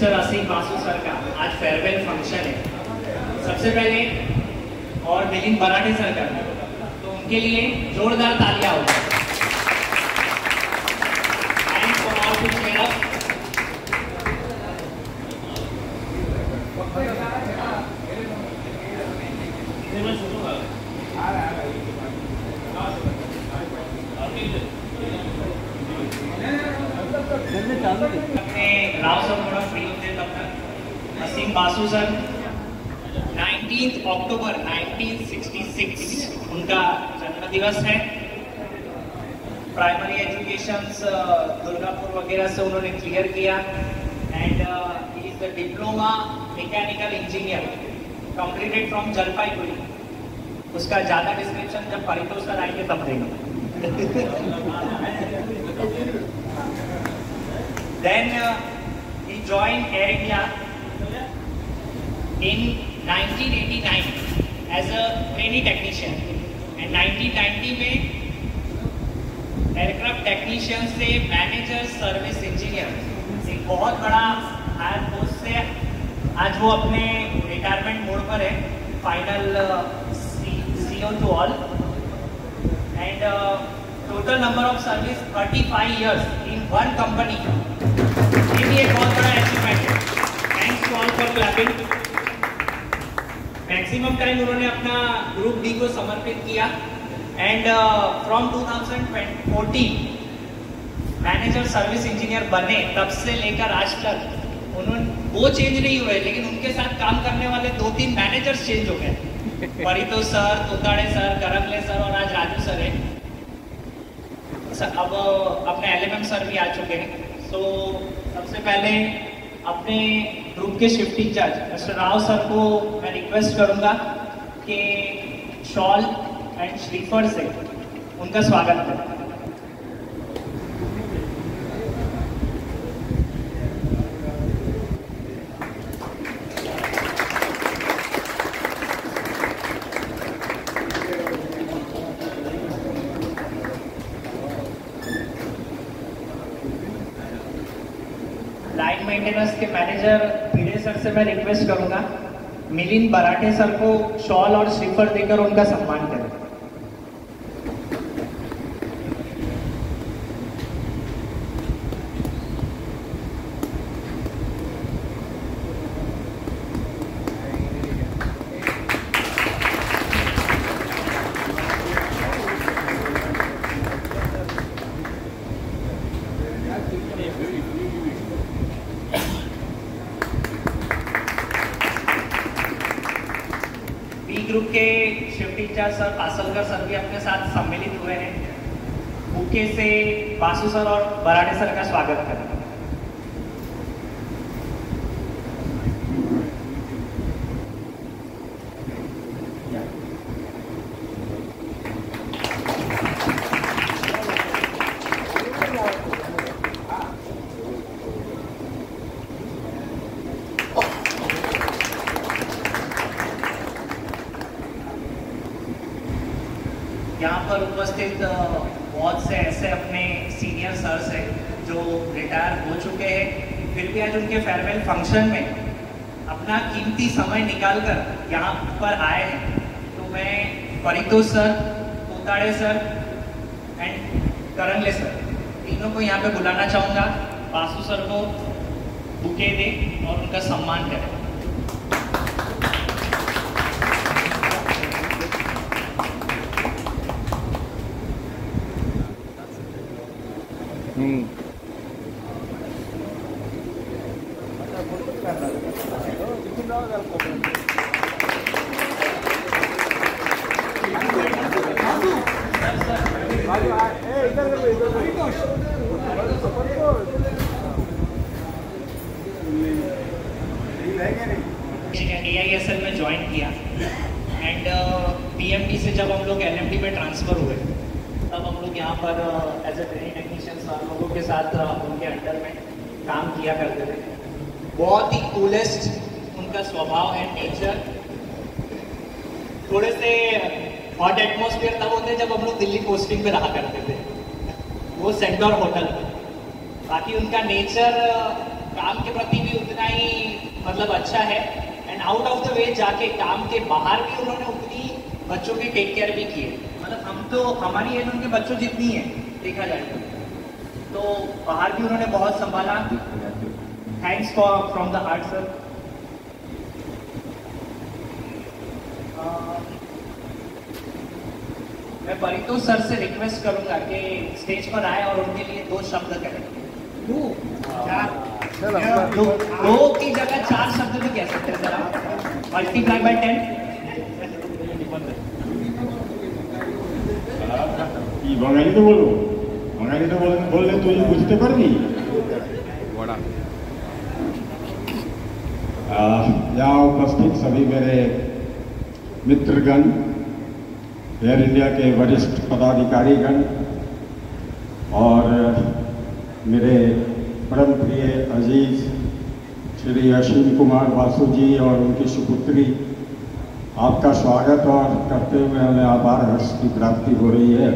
Mister असीम Basu sir का आज farewell function है। सबसे पहले और मिलिंद बराटे सर का, तो उनके लिए जोरदार तालियां हो जाए। राव सर थोड़ा फ्री होते तब तक। असीम बासु सर 19 अक्टूबर 1966 उनका जन्म दिवस है। प्राइमरी एजुकेशन दुर्गापुर वगैरह से उन्होंने क्लियर किया and he is the diploma mechanical engineer completed from Jalpaiguri. उसका ज्यादा डिस्क्रिप्शन जब परितोष सर आएंगे तब देंगे। Then he joined Air India in 1989 as a trainee technician and 1990 में एयरक्राफ्ट टेक्नीशियन से मैनेजर सर्विस इंजीनियर एक बहुत बड़ा हायर पोस्ट से आज वो अपने रिटायरमेंट मोड पर है। Final CO to all and total number of service 35 years in one company। ये भी एक बहुत बड़ा अचीवमेंट है। Thanks to all for clapping. Maximum time उन्होंने अपना ग्रुप डी को समर्पित किया and from 2014 manager service engineer बने तब से लेकर आज तक उन्होंने वो चेंज नहीं हुए, लेकिन उनके साथ काम करने वाले 2-3 मैनेजर्स चेंज हो गए। Paritosh sir, Totade sir, करंगले sir और आज राजू सर है। अब अपने LMM सर भी आ चुके हैं। तो सबसे पहले अपने ग्रुप के shift in charge mister Rao sir को मैं रिक्वेस्ट करूंगा कि शॉल एंड श्रीफल से उनका स्वागत करें। लाइन मेंटेनेंस के मैनेजर पीड़े सर से मैं रिक्वेस्ट करूंगा मिलिंद बराटे सर को शॉल और श्रीफल देकर उनका सम्मान करें। ग्रुप के shift in charge sir Pasalkar sir भी अपने साथ सम्मिलित हुए हैं। बुके से बासु सर और बराटे सर का स्वागत करें। यहाँ पर उपस्थित बहुत से ऐसे अपने सीनियर सर्स हैं जो रिटायर हो चुके हैं, फिर भी आज उनके फेयरवेल फंक्शन में अपना कीमती समय निकालकर यहाँ पर आए हैं। तो मैं Paritosh sir, Totade sir and Karangale sir तीनों को यहाँ पे बुलाना चाहूँगा। बासु सर को बुके दे और उनका सम्मान करें। AISL में ज्वाइन किया एंड PMT से जब हम लोग LMD में ट्रांसफर हुए तब हम लोग यहाँ पर as a training technician sir लोगों के साथ उनके अंडर में काम किया करते थे। बहुत ही कूलेस्ट उनका स्वभाव है, नेचर। थोड़े से हॉट एटमॉस्फेयर तब होते जब हम लोग दिल्ली पोस्टिंग पे रहा करते थे, वो सेंटर होटल। बाकी उनका नेचर काम के प्रति भी उतना ही मतलब अच्छा है। एंड आउट ऑफ द वे जाके काम के बाहर भी उन्होंने उतनी बच्चों की टेक केयर भी की है। मतलब हम तो हमारी एज उनके बच्चों जितनी है देखा जाए तो बाहर भी उन्होंने बहुत संभाला। Thanks from the heart sir. मैं परितोष सर से रिक्वेस्ट करूंगा कि स्टेज पर आए और उनके लिए 2 शब्द करें। दो की जगह 4 शब्द भी कह सकते हैं सर आप। Multiply by 10। বাঙালি তো বলবো, বাঙালি তো বললে তুই বুঝতে পারবি। यहाँ उपस्थित सभी मेरे मित्रगण, एयर इंडिया के वरिष्ठ पदाधिकारीगण और मेरे परम प्रिय अजीज श्री अश्विनी कुमार वासु जी और उनकी सुपुत्री, आपका स्वागत और करते हुए हमें आभार हर्ष की प्राप्ति हो रही है।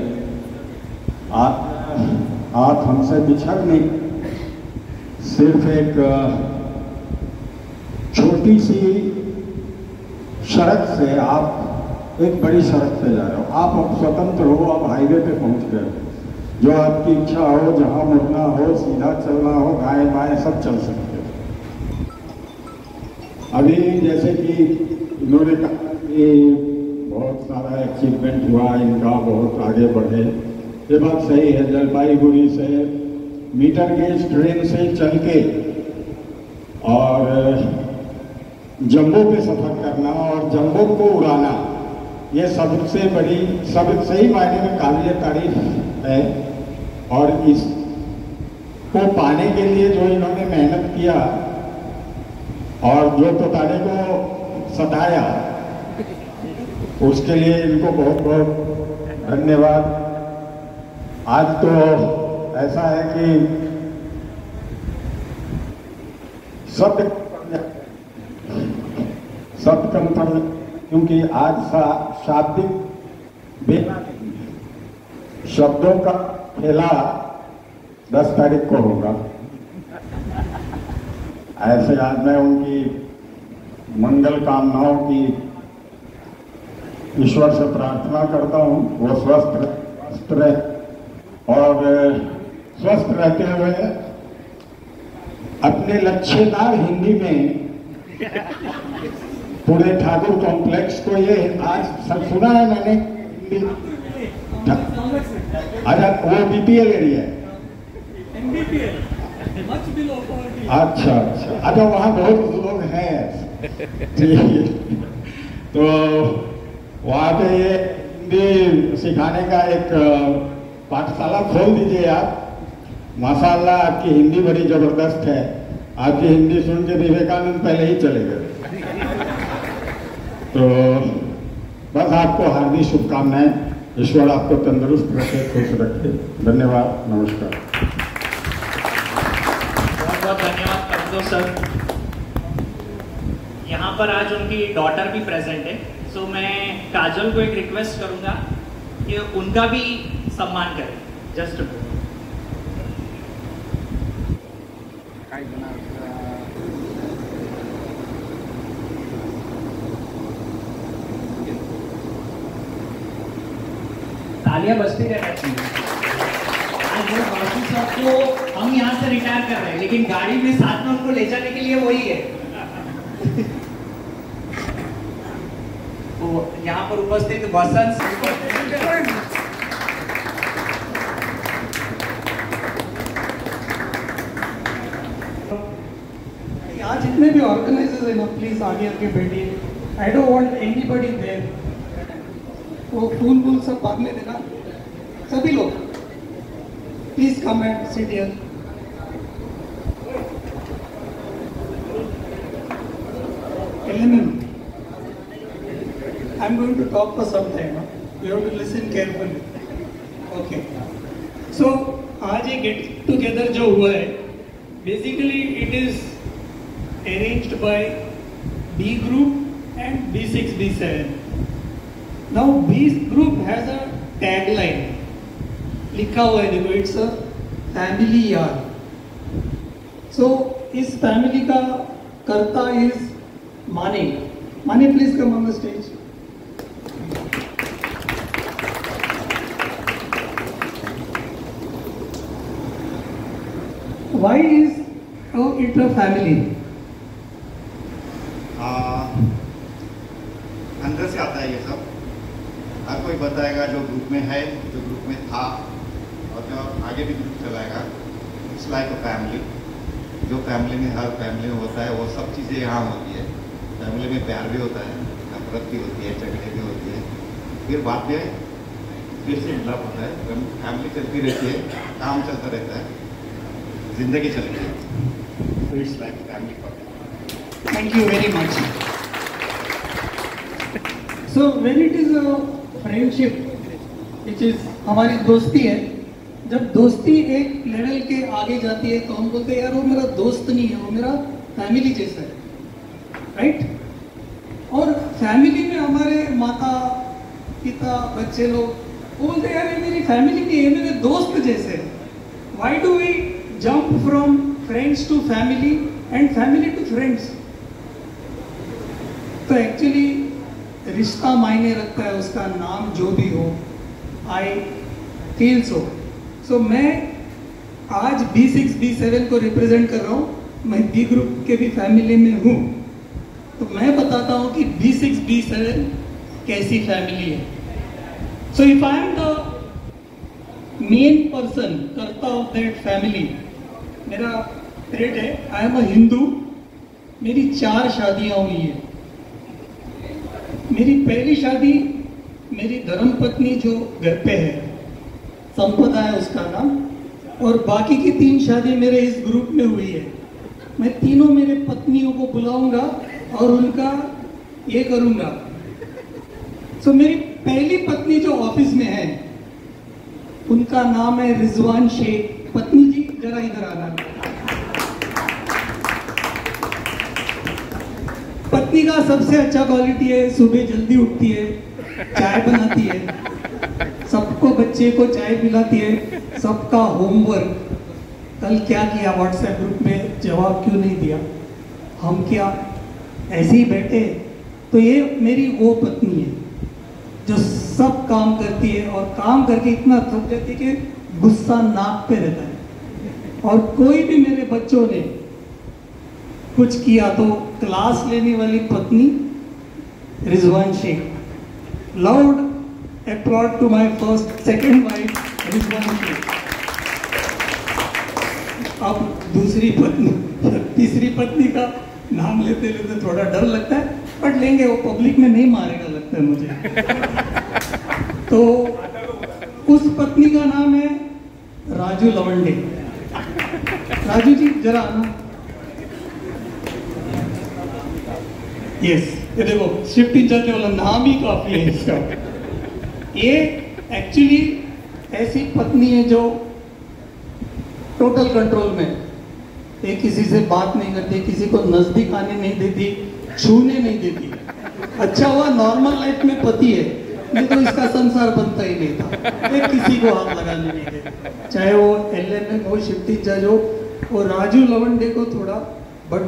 आप हमसे बिछड़ नहीं, सिर्फ एक छोटी सी सड़क से आप एक बड़ी सड़क पे जा रहे हो। आप अब स्वतंत्र हो, आप हाईवे पे पहुंच गए हो। जो आपकी इच्छा हो, जहां मुड़ना हो, सीधा चलना हो, दाएं बाएं सब चल सकते हो। अभी जैसे कि इन्होंने कहा कि बहुत सारा अचीवमेंट हुआ इनका, बहुत आगे बढ़े, ये बात सही है। जलपाईगुड़ी से मीटर गेज ट्रेन से चल के और जम्बो पे सफर करना और जम्बो को उड़ाना, ये सबसे बड़ी, सबसे ही मायने में काबिल तारीफ है। और इसको पाने के लिए जो इन्होंने मेहनत किया और जो तोताने को सताया, उसके लिए इनको बहुत बहुत धन्यवाद। आज तो ऐसा है कि शब्द कम पड़, क्योंकि आज शाब्दिक शब्दों का खेला 10 तारीख को होगा। ऐसे आज मैं उनकी मंगल कामनाओं की ईश्वर से प्रार्थना करता हूँ, वो स्वस्थ रहे और स्वस्थ रहते हुए अपने लच्छेदार हिंदी में पूरे ठाकुर कॉम्प्लेक्स को, ये आज सब सुना है मैंने, अच्छा वो बीपीएल एरिया है, अच्छा अच्छा अच्छा, वहाँ बहुत लोग हैं, तो वहाँ पे ये हिंदी सिखाने का एक पाठशाला खोल दीजिए आप। माशाल्लाह आपकी हिंदी बड़ी जबरदस्त है। आपकी हिंदी सुन के विवेकानंद पहले ही चले गए। तो बस आपको हार्दिक शुभकामनाएं, ईश्वर आपको तंदुरुस्त रखे, खुश रखे। धन्यवाद, नमस्कार। बहुत बहुत धन्यवाद परितोष सर। यहाँ पर आज उनकी डॉटर भी प्रेजेंट है, सो मैं काजल को एक रिक्वेस्ट करूंगा कि उनका भी सम्मान करें। जस्ट तालियां बजती रहना चाहिए। आज वो वासु सर को हम यहाँ से रिटायर कर रहे हैं, लेकिन गाड़ी में साथ में उनको ले जाने के लिए वही है। तो यहाँ पर उपस्थित वसंत, आज जितने भी ऑर्गेनाइजर्स हैं ना, प्लीज आगे आके बैठिए। I don't want anybody there. वो फूल सब बाद में देना। सभी लोग please come and sit here. I am going to talk for some time, you have to listen carefully. Okay, so आज ये गेट टुगेदर जो हुआ है, basically it is arranged by B group and B6, B7. Now B group has a tagline लिखा हुआ है, देखो, it's a family यार। So इस फैमिली का Karta is Mani. Mani, please come on the stage. Why is it a family? अंदर से आता है ये सब। हर कोई बताएगा जो ग्रुप में है, जो ग्रुप में था और जो आगे भी ग्रुप चलाएगा। It's like a family. जो फैमिली में हर फैमिली में होता है वो सब चीज़ें यहाँ होती है। फैमिली में प्यार भी होता है, नफरत भी होती है, झगड़े भी होती है, फिर बाद में फिर से मिलाप होता है। फैमिली चलती रहती है, काम चलता रहता है, जिंदगी चलती है। So it's like family problem. Thank you very much. So when it is a friendship, which is हमारी दोस्ती है, जब दोस्ती एक लेवल के आगे जाती है तो हम बोलते हैं यार वो मेरा दोस्त नहीं है, वो मेरा फैमिली जैसा है, राइट? और फैमिली में हमारे माता पिता बच्चे लोग वो बोलते हैं यार ये मेरी फैमिली नहीं है, मेरे दोस्त जैसे है। Why do we jump from friends to family and family to friends? तो एक्चुअली रिश्ता मायने रखता है, उसका नाम जो भी हो। आई फील सो मैं आज B6 B7 को रिप्रेजेंट कर रहा हूँ। मैं B ग्रुप के भी फैमिली में हूँ, तो मैं बताता हूँ कि B6 B7 कैसी फैमिली है। So if I am the main person, कर्ता ऑफ दैट फैमिली, मेरा ट्रेड है आई एम अ हिंदू। मेरी 4 शादियाँ हुई है। मेरी पहली शादी मेरी धर्मपत्नी जो घर पे है, संपदा है उसका नाम, और बाकी की 3 शादी मेरे इस ग्रुप में हुई है। मैं तीनों मेरे पत्नियों को बुलाऊंगा और उनका ये करूंगा। सो मेरी पहली पत्नी जो ऑफिस में है उनका नाम है रिजवान शेख। पत्नी जी जरा इधर आना। पत्नी का सबसे अच्छा क्वालिटी है सुबह जल्दी उठती है, चाय बनाती है, सबको बच्चे को चाय पिलाती है, सबका होमवर्क कल क्या किया व्हाट्सएप ग्रुप में जवाब क्यों नहीं दिया, हम क्या ऐसे ही बैठे। तो ये मेरी वो पत्नी है जो सब काम करती है और काम करके इतना थक जाती है कि गुस्सा नाक पे रहता है। और कोई भी मेरे बच्चों ने कुछ किया तो क्लास लेने वाली पत्नी Rizwan Shaikh. Loud applaud to my first second wife Rizwan Shaikh. अब दूसरी पत्नी, तीसरी पत्नी का नाम लेते लेते थोड़ा डर लगता है, बट लेंगे, वो पब्लिक में नहीं मारेगा लगता है मुझे। तो उस पत्नी का नाम है राजू लवंडे। राजू जी जरा आना। यस, ये देखो शिफ्ट इंचार्ज वाला नाम ही काफी है इसका। ये एक्चुअली ऐसी पत्नी है जो टोटल कंट्रोल में, ये किसी से बात नहीं करती, किसी को नजदीक आने नहीं देती, छूने नहीं देती। अच्छा हुआ नॉर्मल लाइफ में पति है, नहीं तो इसका संसार बनता ही नहीं था। ये किसी को हाथ लगाने नहीं देती, चाहे वो LMM हो, शिफ्ट इंचार्ज हो। और राजू लवंडे को थोड़ा, बट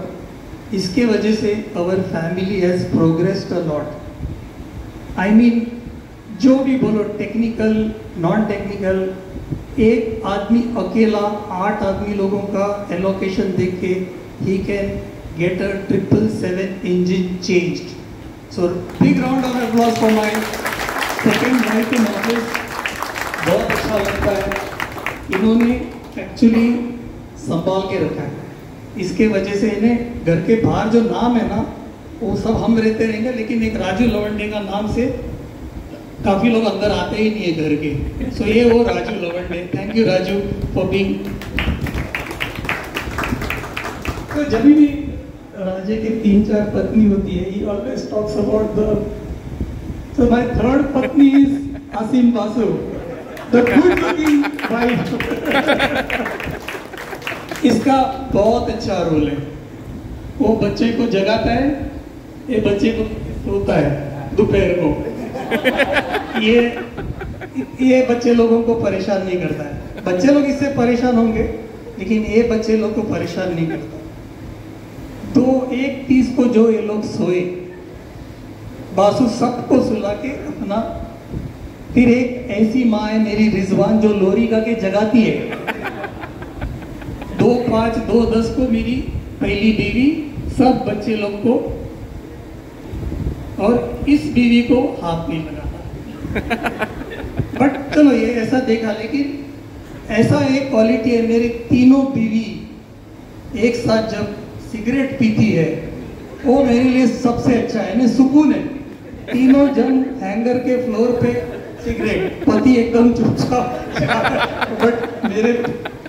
इसके वजह से our family has progressed a lot. I mean जो भी बोलो, टेक्निकल नॉन टेक्निकल, एक आदमी अकेला 8 आदमी लोगों का एलोकेशन देख के he can get a 777 engine changed. So big round of applause for my second wife in office. बहुत अच्छा लगता है, इन्होंने एक्चुअली संभाल के रखा है। इसके वजह से इन्हें घर के बाहर जो नाम है ना वो सब हम रहते रहेंगे, लेकिन एक राजू लवंडे का नाम से काफी लोग अंदर आते ही नहीं है घर के। सो ये वो Raju Lavande. Thank you Raju for being. तो जब भी राजे के 3-4 पत्नी होती है, he always talks about the, so my third पत्नी is Asim Basu, the good looking wife। इसका बहुत अच्छा रोल है, वो बच्चे को जगाता है, ये बच्चे को सोता है दोपहर को। ये बच्चे लोगों को परेशान नहीं करता है। बच्चे लोग इससे परेशान होंगे, लेकिन ये बच्चे लोग को परेशान नहीं करता। तो 1:30 को जो ये लोग सोए, बासु सबको सुला के अपना, फिर एक ऐसी माँ है मेरी रिजवान जो लोरी का के जगाती है। 2:05, 2:10 को मेरी पहली बीवी सब बच्चे लोग को, और इस बीवी को हाथ नहीं लगाता। बट चलो ये ऐसा देखा, लेकिन ऐसा एक क्वालिटी है, मेरी तीनों बीवी एक साथ जब सिगरेट पीती है वो मेरे लिए सबसे अच्छा है, नहीं सुकून है। तीनों जन हैंगर के फ्लोर पे सिगरेट, पति एकदम चुपचाप, बट मेरे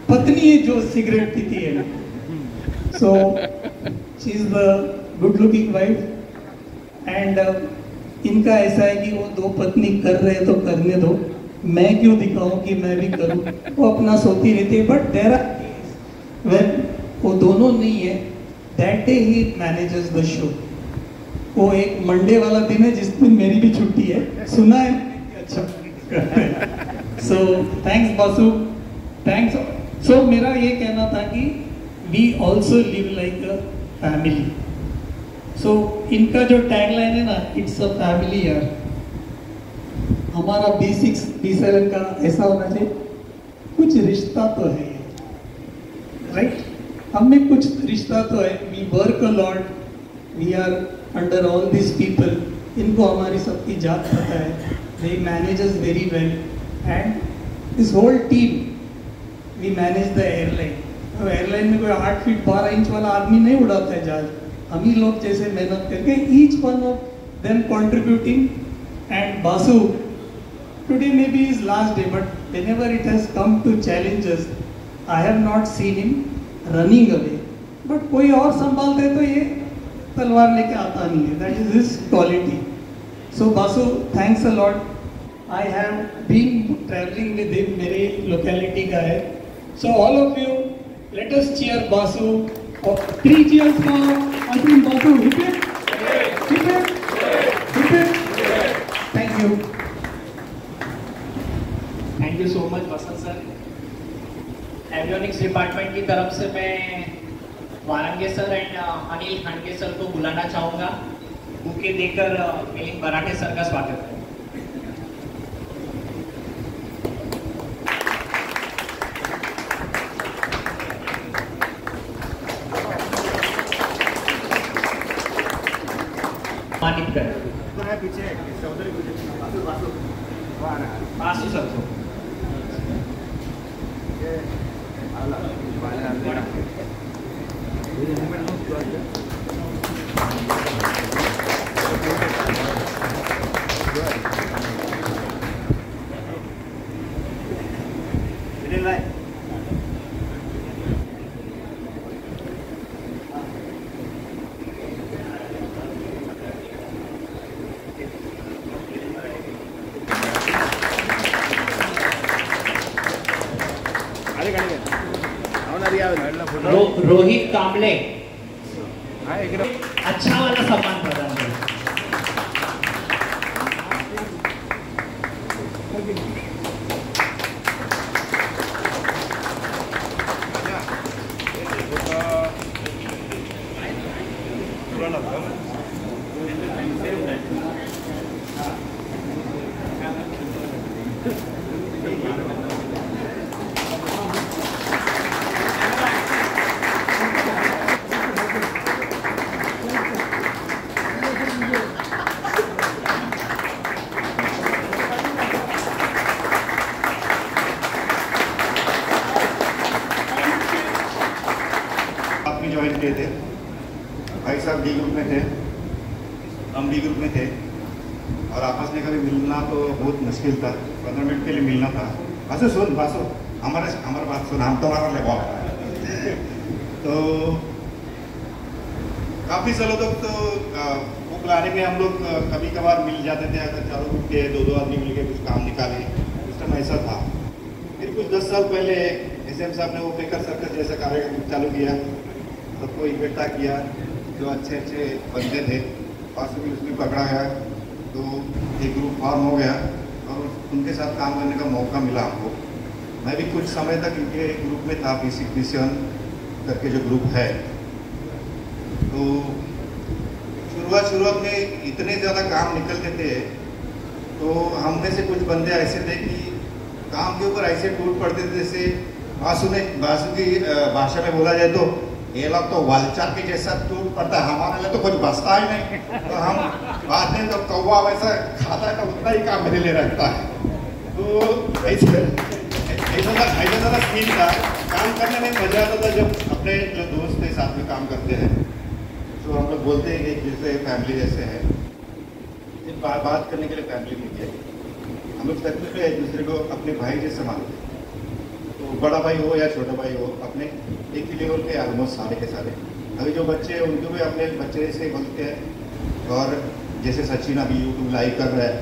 पत्नी जो सिगरेट पीती है। So she is the good looking wife. And इनका ऐसा है कि वो दो पत्नी कर रहे हैं तो करने दो, मैं क्यों दिखाऊं कि मैं भी करूं। वो अपना सोती रहती है, बट देयर आर व्हेन वो दोनों नहीं है, that day he manages the show. वो एक मंडे वाला दिन है जिस दिन मेरी भी छुट्टी है, सुना है। अच्छा so thanks Basu, thanks. So मेरा ये कहना था कि we also live like a family. So इनका जो टैगलाइन है ना, इट्स अ फैमिली यार, हमारा B6 B7 का ऐसा होना चाहिए, कुछ रिश्ता तो है राइट, हमें कुछ रिश्ता तो है। We work a lot, we are under all this people, इनको हमारी सबकी जात पता है, they manage us very well, and this whole team we manage the airline. तो एयरलाइन में कोई 8 फीट 12 इंच वाला आदमी नहीं उड़ाता है जहाज, हम ही लोग जैसे मेहनत करके, each one of them contributing. And Basu today maybe his last day, but whenever it has come to challenges, I have not seen him running away. But कोई और संभालते तो ये तलवार लेके आता नहीं है, that is his quality. So Basu, thanks a lot. I have been traveling with him, मेरे locality का है. So all of you, let us cheer Basu. 3 cheers for Ashwin Basu. Hip hip, hip hip, hip hip. Thank you. Thank you so much Basant sir. Avionics department की तरफ से मैं Warange sir and Anil Khandke sir को बुलाना चाहूँगा, bouquet देकर मिलिंद मराठे sir का स्वागत है। सम्मानित करें बासु सर को। रोहित कामले अच्छा वाला सम्मान प्रदान करें। ज्वाइन किए थे, भाई साहब डी ग्रुप में थे, हम बी ग्रुप में थे, और आपस में कभी मिलना तो बहुत मुश्किल था, 15 मिनट के लिए मिलना था। बासु सुन, बासु हमारा बात सुन, हम तुम्हारा लगा तो काफ़ी सालों तक तो वो प्लाने में हम लोग कभी कभार मिल जाते थे, अगर चारों ग्रुप के 2-2 आदमी मिल के कुछ काम निकाले, उस टाइम ऐसा था। फिर कुछ 10 साल पहले SM साहब ने वो पेकर सर्कस जैसा कार्यक्रम चालू किया, सबको इकट्ठा किया, जो अच्छे अच्छे बंदे थे, पास भी उसमें पकड़ा गया, तो एक ग्रुप फॉर्म हो गया और उनके साथ काम करने का मौका मिला हमको। मैं भी कुछ समय तक इनके ग्रुप में था, B6 B7 करके जो ग्रुप है। तो शुरुआत में इतने ज़्यादा काम निकलते थे, तो हम में से कुछ बंदे ऐसे थे कि काम के ऊपर ऐसे टूट पड़ते थे, जैसे बासु की भाषा में बोला जाए तो ये लोग तो वालचार के जैसा टूट पड़ता है, हमारे लिए तो कुछ बचता ही नहीं। तो हम बाद में तो कौवा वैसा खाता है तो उतना ही काम मेरे लिए रखता है। तो ऐसा सीन था, काम करने में मजा आता था जब अपने जो दोस्त के साथ में काम करते हैं। तो हम लोग बोलते हैं कि जैसे फैमिली जैसे है, बात करने के लिए फैमिली नहीं है, हम लोग सच में एक दूसरे को अपने भाई जैसे मानते हैं। तो बड़ा भाई हो या छोटा भाई हो, अपने एक ही लेवल पे ऑलमोस्ट सारे के सारे। अभी जो बच्चे हैं उनको भी अपने बच्चे से बोलते हैं। और जैसे सचिन अभी यूट्यूब लाइव कर रहा है,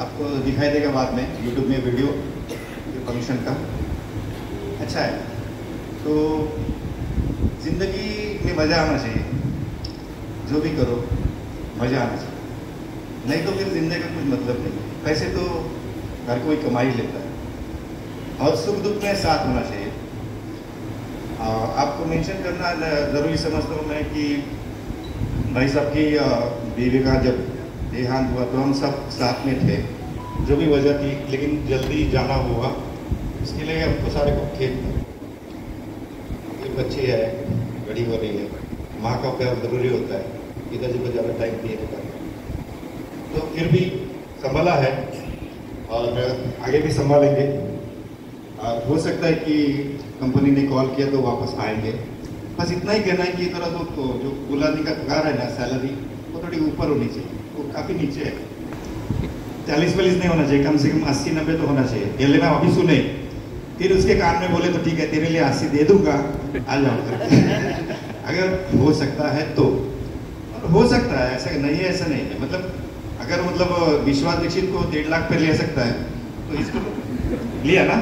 आपको दिखाई देगा बाद में यूट्यूब में वीडियो फंक्शन का, अच्छा है। तो ज़िंदगी में मज़ा आना चाहिए, जो भी करो मज़ा आना चाहिए, नहीं तो फिर ज़िंदगी का कुछ मतलब नहीं। पैसे तो हर कोई कमा ही लेता है, और सुख दुख में साथ होना चाहिए। आपको मेंशन करना ज़रूरी समझता हूँ मैं कि भाई साहब की बीवी का जब देहांत हुआ तो हम सब साथ में थे, जो भी वजह थी, लेकिन जल्दी जाना हुआ, इसके लिए हमको सारे को खेत में एक बच्ची है, बड़ी हो रही है, माँ का प्यार ज़रूरी होता है, पिताजी को ज़्यादा टाइम दिए होता है। तो फिर भी संभाला है और आगे भी संभालेंगे। हो सकता है कि कंपनी ने कॉल किया तो वापस आएंगे। बस इतना ही कहना है कि थोड़ा तो जो बुलाने का पगार है ना, सैलरी, वो थोड़ी ऊपर होनी चाहिए, वो काफ़ी नीचे है। 40-40 नहीं होना चाहिए, कम से कम 80-90 तो होना चाहिए। पहले मैं अभी सुने, फिर उसके कान में बोले तो ठीक है तेरे लिए 80 दे दूंगा, आ जाऊँगा। अगर हो सकता है तो, और हो सकता है, ऐसा नहीं है, ऐसा नहीं है। मतलब अगर मतलब विश्वास दीक्षित को 1.5 लाख पे ले सकता है तो इसको लिया ना,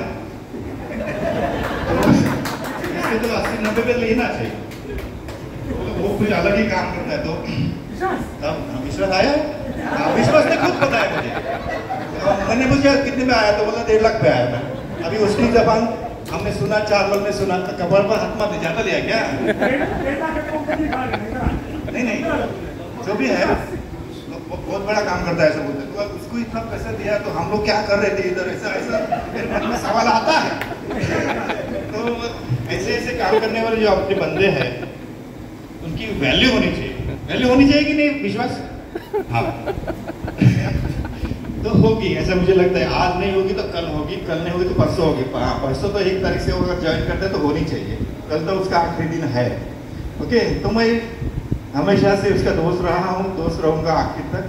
तो इसको तो 80-90 पे लेना चाहिए। तो वो कुछ अलग ही काम करता है। तो विश्वास आया, विश्वास ने खुद बताया मुझे। मैंने पूछा कितने में आया, तो बोला 1.5 लाख पे आया मैं। अभी उसकी जबान हमने सुना, 4 लोग ने सुना, कबर पर हाथ मार ज्यादा लिया क्या? नहीं, जो भी है बहुत बड़ा काम करता है, ऐसा बोलते हैं। तो उसको इतना पैसा दिया तो हम लोग क्या कर रहे थे इधर, ऐसा मेरे मन में सवाल आता है। तो ऐसे काम करने वाले जो अपने बंदे हैं, उनकी वैल्यू होनी चाहिए। वैल्यू होनी चाहिए कि नहीं, विश्वास? हाँ। तो होगी, ऐसा मुझे लगता है। आज नहीं होगी तो कल होगी, कल नहीं होगी तो परसों होगी। परसों तो 1 तारीख से अगर ज्वाइन करते हैं तो होनी चाहिए, कल तो उसका आखिरी दिन है। ओके, तो मैं हमेशा से उसका दोस्त रहा हूँ, दोस्त रहूँगा आखिर तक।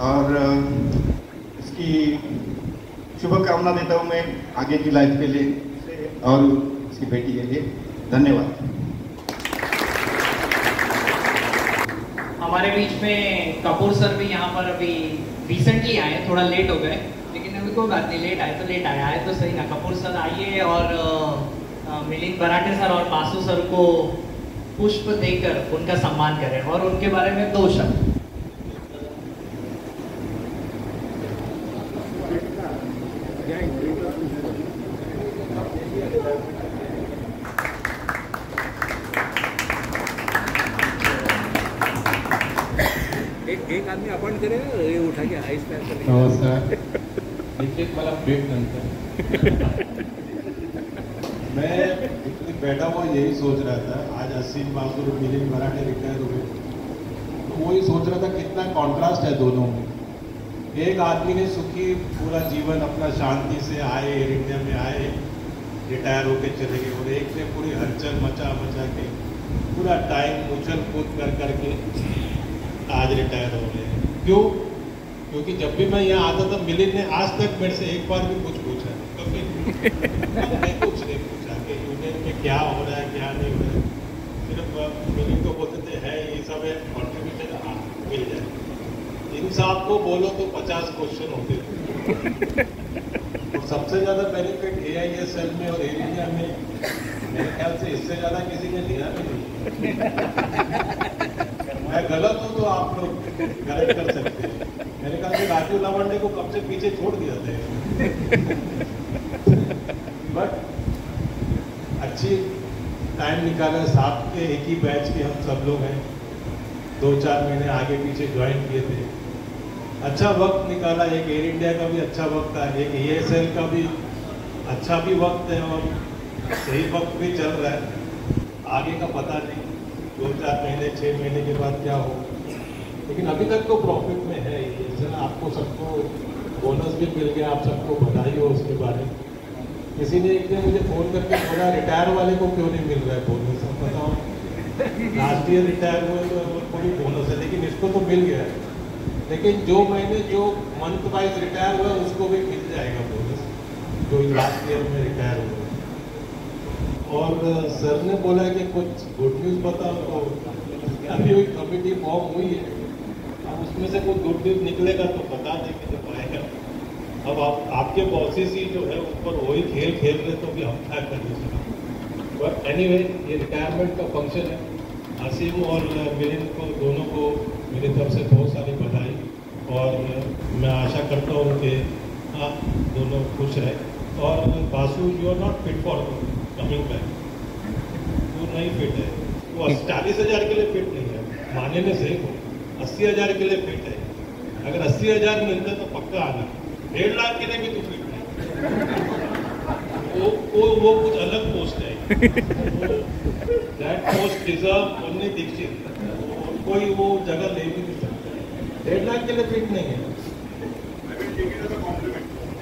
और उसकी शुभकामना देता हूँ मैं आगे की लाइफ के लिए और उसकी बेटी के लिए। धन्यवाद। हमारे बीच में कपूर सर भी यहाँ पर अभी रिसेंटली आए, थोड़ा लेट हो गए, लेकिन अभी कोई बात नहीं, लेट आए तो लेट आए तो सही ना। कपूर सर आइए और मिलिंद बराटे सर और बासु सर को पुष्प देकर उनका सम्मान करें और उनके बारे में 2 शब्द। एक आदमी अपॉइंट करे, ये उठा के आइस पैक कर। नमस्कार, निश्चित मला भेट नंतर। मैं बैठा हुआ यही सोच रहा था, आज असीम बासु और मिलिंद बराटे रिटायर हुए, तो वही सोच रहा था कितना कॉन्ट्रास्ट है दोनों में। एक आदमी ने सुखी पूरा जीवन अपना शांति से आए, एयर इंडिया में आए, रिटायर होके चले गए, और एक ने पूरी हलचल मचा के पूरा टाइम उछल कूद करके आज रिटायर हो गए। क्यों? क्योंकि जब भी मैं यहाँ आता था, मिलिंद ने आज तक मेरे से एक बार भी कुछ पूछा नहीं, कभी मैंने कुछ नहीं पूछा कि यूनियन में क्या हो रहा है, क्या नहीं हो रहा है। सिर्फ मिलिंद को बोलते थे है ये सब है, कॉन्ट्रीब्यूशन मिल जाए। इन साहब को बोलो तो 50 क्वेश्चन होते थे। और सबसे ज़्यादा बेनिफिट AISL में और एयर इंडिया में मेरे ख्याल से इससे ज़्यादा किसी ने लिया भी नहीं। मैं गलत हूँ तो आप लोग करेक्ट कर सकते हैं। मेरे ख्याल से राजू लावंडे को कब से पीछे छोड़ दिया था। बट अच्छी टाइम निकाला, साथ के एक ही बैच के हम सब लोग हैं, 2-4 महीने आगे पीछे ज्वाइन किए थे। अच्छा वक्त निकाला, एक एयर इंडिया का भी अच्छा वक्त था, एक ESL का भी अच्छा भी वक्त है और सही वक्त भी चल रहा है। आगे का पता नहीं, 2-4 महीने 6 महीने के बाद क्या हो, लेकिन अभी तक तो प्रॉफिट में है। ESL आपको सबको बोनस भी मिल गया, आप सबको बधाई हो उसके बारे में। किसी ने एक दिन मुझे फ़ोन करके बोला रिटायर वाले को क्यों नहीं मिल रहा है बोनस। अब बताओ, लास्ट ईयर रिटायर हुए तो कोई बोनस है, लेकिन इसको तो मिल गया है। लेकिन जो मंथ वाइज रिटायर हुआ उसको भी मिल जाएगा बोनस, जो लास्ट ईयर में रिटायर हुआ। और सर ने बोला कि कुछ गुड न्यूज़ बताओ, तो अभी एक कमेटी फॉर्म हुई है, अब उसमें से कुछ गुड न्यूज़ निकलेगा तो बता देंगे जब आएगा। अब आपके बॉसेस ही जो है ऊपर वही खेल खेल रहे, तो भी हम क्या कर सकते। बट एनीवे, ये रिटायरमेंट का फंक्शन है। असीम और मिलिंद को दोनों को मेरी तरफ से बहुत सारी बधाई, और मैं आशा करता हूँ कि आप दोनों खुश रहे। और Basu, you are not fit for coming back, वो नहीं फिट है, वो 40,000 के लिए फिट नहीं है, मानने में सही हो, 80,000 के लिए फिट है। अगर 80,000 मिलता तो पक्का आना, 1.5 लाख के लिए भी तो फिट है। वो कुछ अलग पोस्ट है, that post deserve only Dikshit, कोई वो जगह ले भी नहीं सकता। 1.5 लाख के लिए फिट नहीं है,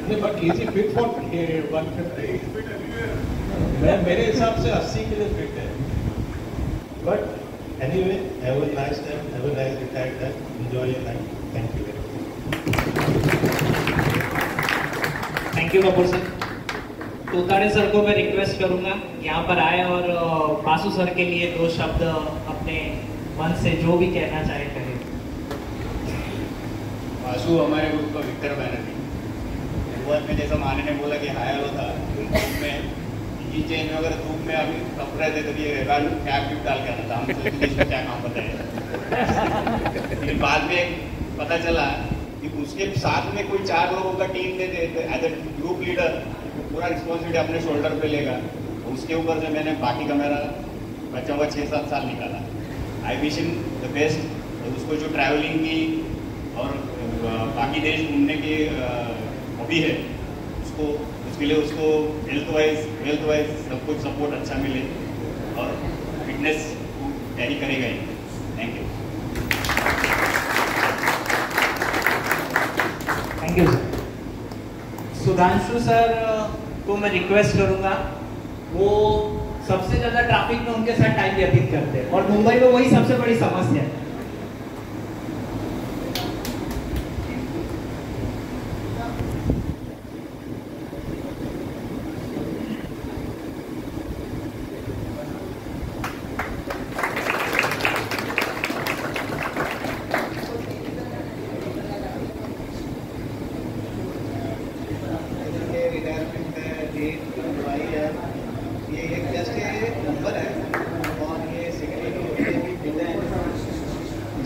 नहीं, बट इजी फिट फॉर 150। मेरे हिसाब से 80 के लिए फिट है। But anyway, have a nice time, have a nice retired time, enjoy your life. Thank you very much. Thank you Kapoor sir. Totade sir को मैं रिक्वेस्ट करूंगा यहाँ पर आए और बासु सर के लिए 2 शब्द अपने मन से जो भी कहना चाहे करें। बासु हमारे ग्रुप का विक्टर बैनर थी। शुरुआत में जैसा माने ने बोला कि हायर होता धूप में इंजन चेंज वगैरह धूप में अभी कप रहे थे, तो ये कैप डाल के आना था, हम सोचते इसमें क्या काम बताया। लेकिन बाद में पता चला कि उसके साथ में कोई 4 लोगों का टीम दे दे, एज ए ग्रुप लीडर पूरा रिस्पॉन्सिबिलिटी अपने शोल्डर पे लेगा। उसके ऊपर से मैंने बाकी का मेरा बचा हुआ 6-7 साल निकाला। I wish him the best. उसको जो ट्रैवलिंग की और बाकी देश घूमने की हॉबी है, उसके लिए उसको हेल्थ वाइज सब कुछ सपोर्ट अच्छा मिले और फिटनेस कैरी करेगा ही। Thank you. Thank you sir. Sudhanshu sir को मैं रिक्वेस्ट करूंगा, वो सबसे ज़्यादा ट्रैफिक में उनके साथ टाइम व्यतीत करते हैं और मुंबई में वही सबसे बड़ी समस्या है।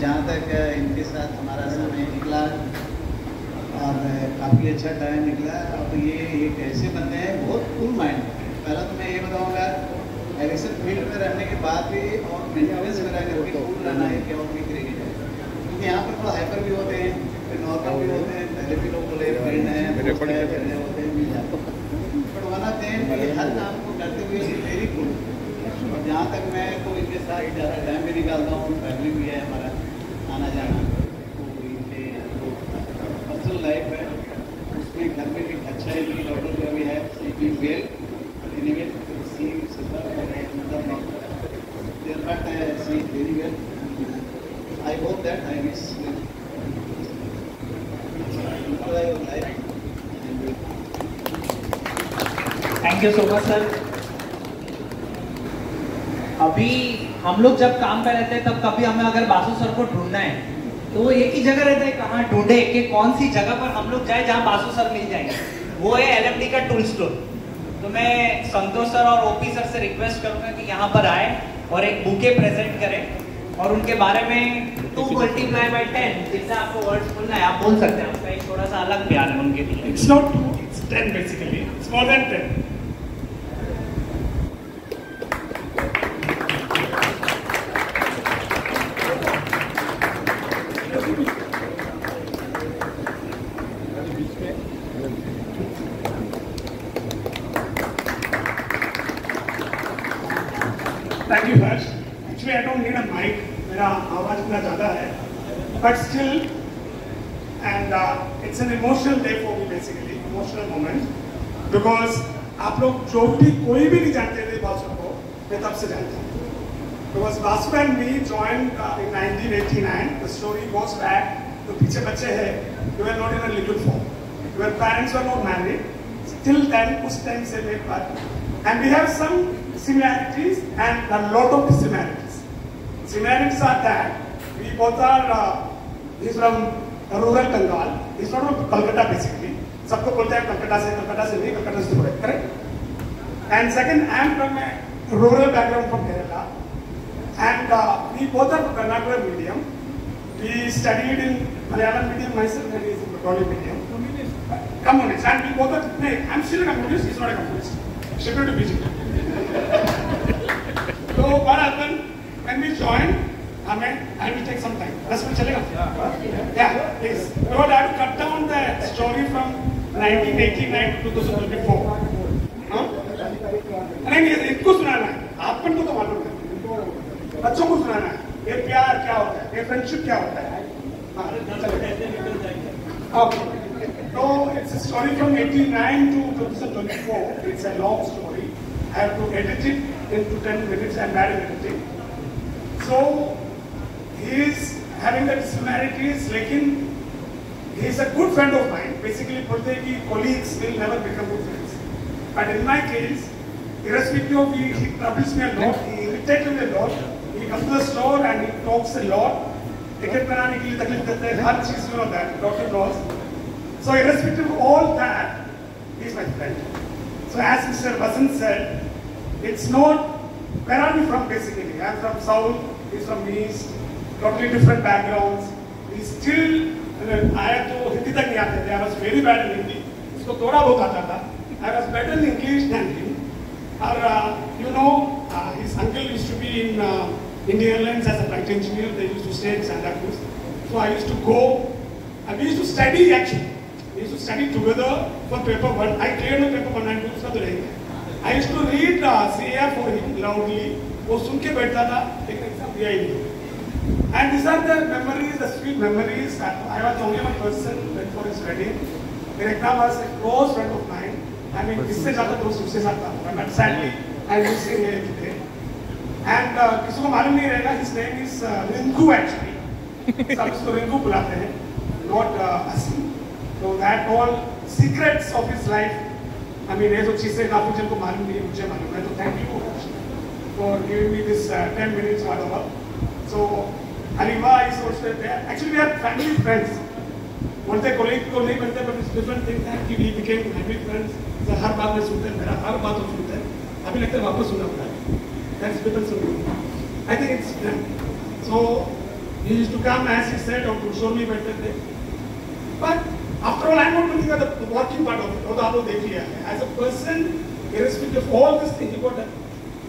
जहाँ तक इनके साथ हमारा समय निकला और काफ़ी अच्छा टाइम निकला। और ये कैसे बनते हैं, बहुत कूल माइंड। पहला तो मैं ये बताऊँगा, एडिशन फील्ड में रहने के बाद भी और मेंटेनेंस में रहकर भी कूल रहना है क्या और भी क्रिकेट है, क्योंकि यहाँ पर थोड़ा हाइपर भी होते हैं, फिर नॉर्मल भी होते हैं, पहले भी लोग बोले फ्रेंड हैं होते हैं मिल जाते हैं, बट वन ऑफ देम हर काम को करते हुए वेरी कूल। और जहाँ तक मैं तो इनके साथ ज़्यादा टाइम भी निकालता हूँ, फैमिली भी है हमारा, आना जाना, तो इनके पर्सनल लाइफ है उसमें घर में भी अच्छा है कि डॉक्टर जो भी है see well anyway see see very well. I hope that I wish thank you so much sir. अभी हम लोग जब काम पे रहते हैं तब कभी हमें अगर बासु सर को ढूंढना है तो वो एक ही जगह रहता है, कहाँ ढूंढे कि कौन सी जगह पर हम लोग जाए जहाँ बासु सर मिल जाएंगे, वो है LMD का टूल स्टोर। तो मैं संतोष सर और OP सर से रिक्वेस्ट करूंगा कि यहाँ पर आए और एक बुके प्रेजेंट करें और उनके बारे में 2 × 10 जितना आपको वर्ड्स बोलना है आप बोल सकते हैं। आपका एक थोड़ा सा अलग प्यार है उनके लिए। It's not 2, it's 10 basically. It's more than 10. आवाज इतना ज़्यादा है, but still, and it's an emotional day for me basically, emotional moment, because आप लोग जो भी कोई भी नहीं जानते थे बासु को, मैं तब से जानता हूँ. Because Basu and me joined in 1989. The story goes back. तो पीछे बच्चे हैं. We were not in a legal form. Our parents were not married. Till then, उस time से मेरे पास. And we have some similarities and a lot of dissimilarities. Similarities are that we both are. He's from rural Bengal. He's not from Kolkata basically. सबको बोलते हैं कलकत्ता से नहीं, कलकत्ता से दूर, correct? And second, I am from a rural background from Kerala. And we both are from Karnataka medium. We studied in Malayalam medium myself, and he is in Bengali medium. Communist. And we both are, no, I'm still a communist, he's not a communist. Shifted to BJP. So what happened, when we joined, I will take some time. Let's go, yeah, please. So I have to cut down the story from 1989 to 2024. नहीं, इनको सुनाना है, आपको तो मालूम है. बच्चों को सुनाना है, ये प्यार क्या होता है, ये फ्रेंडशिप क्या होता है. Okay. So it's a story from 89 to 2024. It's a long story. I have to edit it into 10 minutes. I'm bad at editing. So he is having the similarities, लेकिन he is a good friend of mine. Basically, बोलते हैं कि colleagues will never become good friends. But in my case, irrespective of he troubles me a lot, he irritates me a lot. He comes to the store and he talks a lot. Ticket बनाने के लिए तकलीफ देते हैं, हर चीज़ में होता है, doctor knows. So irrespective of all that, he is my friend. So as Mr. Vasant said, it's not, where are we from basically? I'm from South, he's from East, totally different backgrounds. We still, I was very bad in Hindi. उसको थोड़ा बहुत आता था. I was better in English than him. You know, his uncle used to be in Indian Airlines as a flight engineer. They used to stay in Santa Cruz. So I used to go, and we used to study actually. We used to study together for paper one. I cleared the paper 1 and 2. I used to read CAF for him loudly. वो सुन के बैठता था, लेकिन exam दिया ही नहीं. And these are the memories, the sweet memories. I was the only one person went for his wedding. Ekta was a close friend of mine. I mean, इससे ज़्यादा दोस्त उससे साथ था. But sadly, I am missing him today. And किसी को मालूम नहीं रहेगा, his name is Rinku actually. सब उसको Rinku बुलाते हैं, not Asim. So that all secrets of his life. I mean, ये तो चीज़ें काफी जन को मालूम नहीं है, मुझे मालूम है. तो thank you for giving me this 10 minutes whatever. So Aliva is also there. Actually, we are family friends. बोलते colleague को नहीं बनते, but it's different thing that we became family friends. तो हर बात में सुनते हैं, मेरा हर बात में सुनते हैं. अभी लगता है वापस सुनना पड़ा है. That's different story. I think it's them. So he used to come as he said, or to show me better thing. But after all, I'm not looking at the working part of it. वो तो आप लोग देख लिया है. As a person, irrespective of all this thing, he got a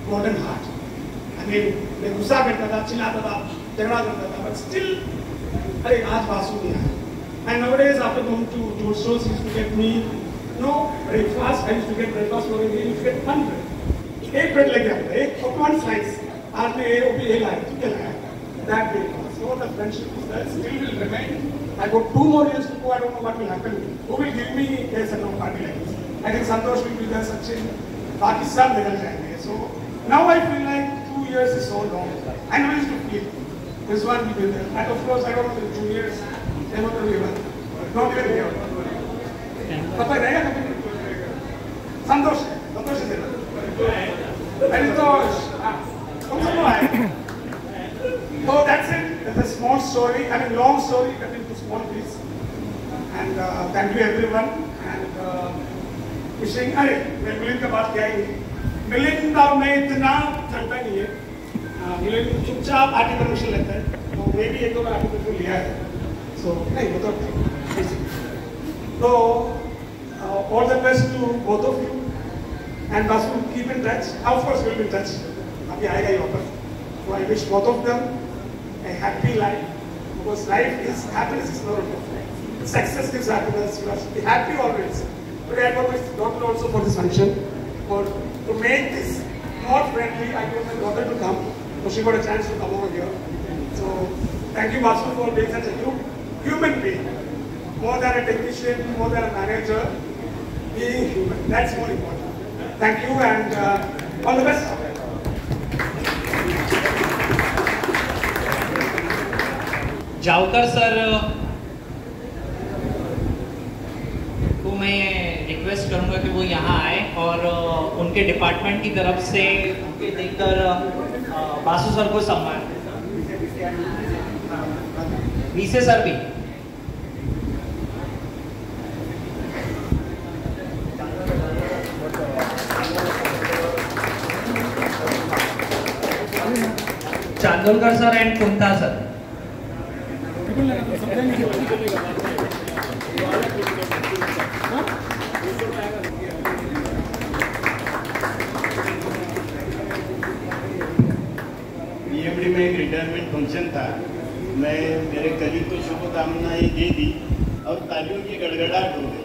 golden heart. I mean, मैं गुस्सा करता था, चिल्लाता था, झगड़ा करता था, but still, अरे आज बासु नहीं आया. And nowadays, after going to George Stores, he used to get me, breakfast. I used to get breakfast for him. He used to get 100. एक ब्रेड लेके आता है, एक one slice. आज मैं वो भी लाया, तू क्या लाया? That breakfast. So the friendship is there, still will remain. I got 2 more years to go. I don't know what will happen. Who will give me a second party like this? I think Santosh will be there, Sachin. बाकी सब निकल जाएंगे. So now I feel like 2 years is so long. I know it's to feel. This one will be there. And of course, I don't know the 2 years. They won't be even. Not even here. पता रहेगा कभी? संतोष है ना? Santosh. So that's it. It's a small story. I mean, long story cut into small piece. And thank you everyone. And wishing. अरे मैं मिलिंद का बात क्या ही? मिलिंद का मैं इतना चलता नहीं है. मिलिंद चुपचाप आर्टिकल परमिशन लेता है. तो मैं भी 1-2 बार आर्टिकल लिया है. So नहीं वो तो So all the best to both of you. And Basu, keep in touch. Of course, we'll be in touch. अभी आएगा ये वापस. So I wish both of them a happy life, because life is happiness is not enough. Success gives happiness. You must be happy always. Today I got my daughter also for this function, to make this more friendly. I got my daughter to come, so she got a chance to come over here. So Thank you, Vasu, for being such a human being. More than a technician, more than a manager, being human. That's more important. Thank you and all the best. Javkar sir को मैं request करूंगा कि वो यहाँ आए और उनके department की तरफ से उनके देखकर बासु सर को सम्मान। वीसे सर भी Chandolkar sir and Kunta sir. BMD में एक रिटायरमेंट फंक्शन था, मैं मेरे कलीग को शुभकामनाएं दे दी और तालियों की गड़गड़ाहट हो गई,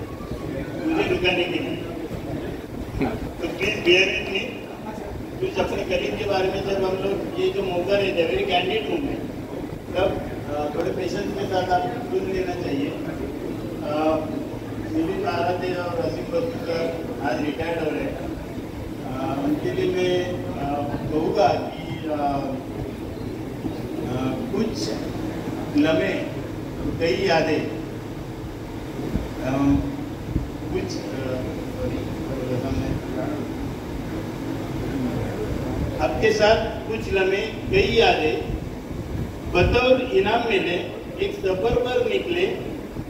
मुझे रुकाने की नहीं। तो प्लीज बियर विथ मी। कुछ अपने कलीग के बारे में जब हम लोग ये जो मौका रहता है, वेरी कैंडिड हूँ मैं, तब थोड़े पेशेंस के साथ आप सुन लेना चाहिए। मिलिंद बाराते और रसिक बसु सर आज रिटायर्ड हो रहे हैं, उनके लिए मैं कहूँगा कि कुछ लम्हे, कई यादें, कुछ आपके साथ कुछ लम्हे, कई यादें बतौर इनाम मिले, एक सफर पर निकले,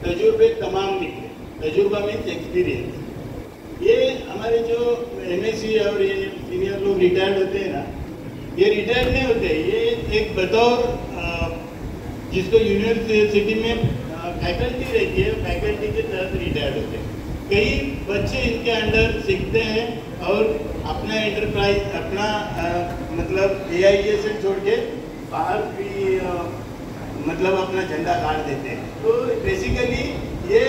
तजुर्बे तमाम निकले। तजुर्बा मीन्स एक्सपीरियंस। ये हमारे जो एमएससी और ये सीनियर लोग रिटायर्ड होते हैं ना, ये रिटायर्ड नहीं होते, ये एक बतौर जिसको यूनिवर्सिटी में फैकल्टी रहती है, फैकल्टी के तहत रिटायर्ड होते हैं। कई बच्चे इनके अंडर सीखते हैं और अपना एंटरप्राइज, अपना मतलब AISL छोड़ के बाहर भी मतलब अपना झंडा गाड़ देते हैं। तो बेसिकली ये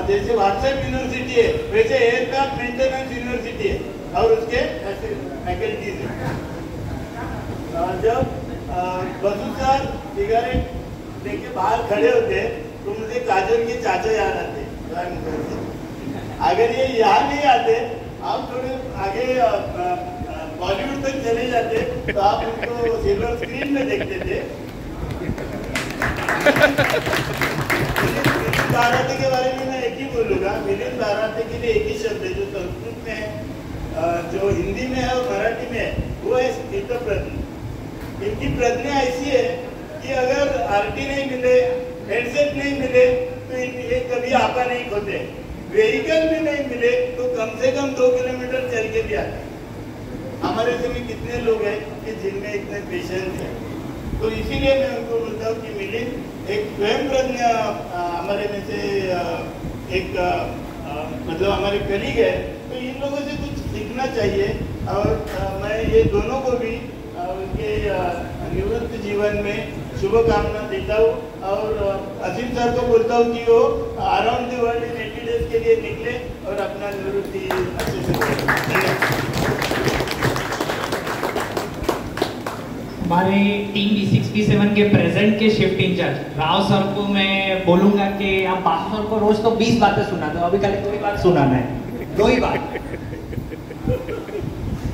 जैसे व्हाट्सएप यूनिवर्सिटी है, वैसे एयरक्राफ्ट मेंटेनेंस यूनिवर्सिटी है और उसके फैकल्टीज है। जब बसु सर सिगरेट लेके बाहर खड़े होते तो मुझे काजल के चाचा याद आते। अगर ये यहाँ नहीं आते, आप थोड़े आगे बॉलीवुड तक चले जाते तो आप उनको सिल्वर स्क्रीन में देखते थे। मिलिंद बाराते के बारे में मैं एक ही बोलूँगा। मिलिंद बाराते के लिए एक ही शब्द है जो संस्कृत में है, जो हिंदी में है और मराठी में है, वो है स्थितप्रज्ञ। इनकी प्रज्ञा ऐसी है कि अगर RT नहीं मिले, हेडसेट नहीं मिले तो ये कभी आपा नहीं खोते। व्हीकल भी नहीं मिले तो कम से कम 2 किलोमीटर चल के भी आते। हमारे से भी कितने लोग हैं कि जिनमें इतने पेशेंस है। तो इसीलिए मैं उनको बोलता हूँ कि मिलिंद एक स्वयं प्रज्ञा हमारे में से एक मतलब हमारे कलीग है, तो इन लोगों से कुछ सीखना चाहिए। और मैं ये दोनों को भी उनके निवृत्त जीवन में शुभकामना देता हूँ और असीम सर को बोलता हूँ कि वो around the world in 80 days के लिए निकले और अपना निवृत्ति अच्छे से करें। हमारे टीम B6B7 के प्रेजेंट के शिफ्ट इंचार्ज राव सर को मैं बोलूंगा कि आप बासु सर को रोज तो 20 बातें सुनाते हो, अभी कल कोई बात सुनाना है, 2 ही बात।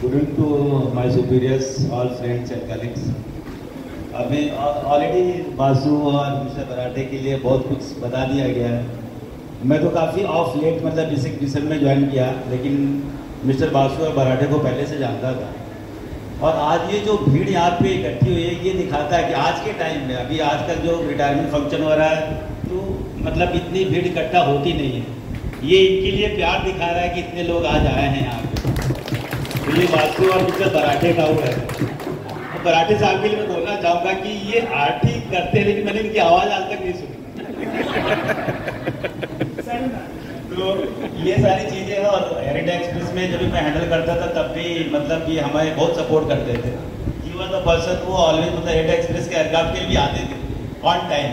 Good evening to my superiors, all friends and colleagues. अभी ऑलरेडी बासु और मिस्टर बराटे के लिए बहुत कुछ बता दिया गया है। मैं तो काफ़ी ऑफ लेट मतलब B6B7 में ज्वाइन किया, लेकिन मिस्टर बासु और बराटे को पहले से जानता था। और आज ये जो भीड़ यहाँ पे इकट्ठी हुई है, ये दिखाता है कि आज के टाइम में, अभी आज का जो रिटायरमेंट फंक्शन हो रहा है, तो मतलब इतनी भीड़ इकट्ठा होती नहीं है। ये इनके लिए प्यार दिखा रहा है कि इतने लोग आज आए हैं यहाँ पे। तो ये बासु और मिस्टर बराटे का हुआ है। बराटे साहब के लिए मैं बोलना चाहूँगा कि ये आरटी करते हैं, लेकिन मैंने इनकी आवाज़ आज तक नहीं सुनी। तो ये सारी चीज़ें हैं। और हेरिटेज एक्सप्रेस में जब भी मैं हैंडल करता था तब भी मतलब कि हमें बहुत सपोर्ट करते थे। ही वाज द पर्सन वो ऑलवेज मतलब हेरिटेज एक्सप्रेस के एयरक्राफ्ट के लिए भी आते थे ऑन टाइम।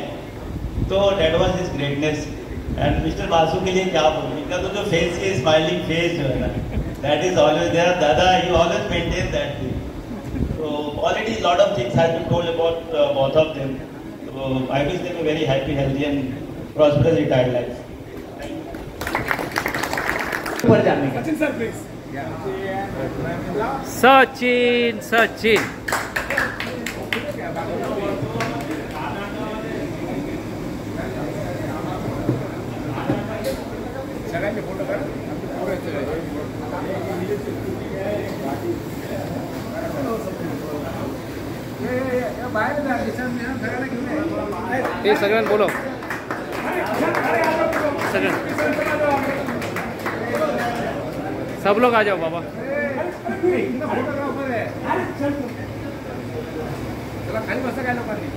तो that was his greatness. And mister Basu के लिए क्या बोलूँ, इनका तो जो फेस है, स्माइलिंग फेस जो है ना, दैट इज ऑलवेज देयर। दादा he always maintain that thing. So already a lot of things have been told about both of them. तो So I wish them a very happy, healthy and prosperous retired life. ऊपर जाने का Sachin sir, please. Sachin Sachin ये सगळ्यांना बोलो सब लोग आ जाओ बाबा खाली बसा काय लोकांनी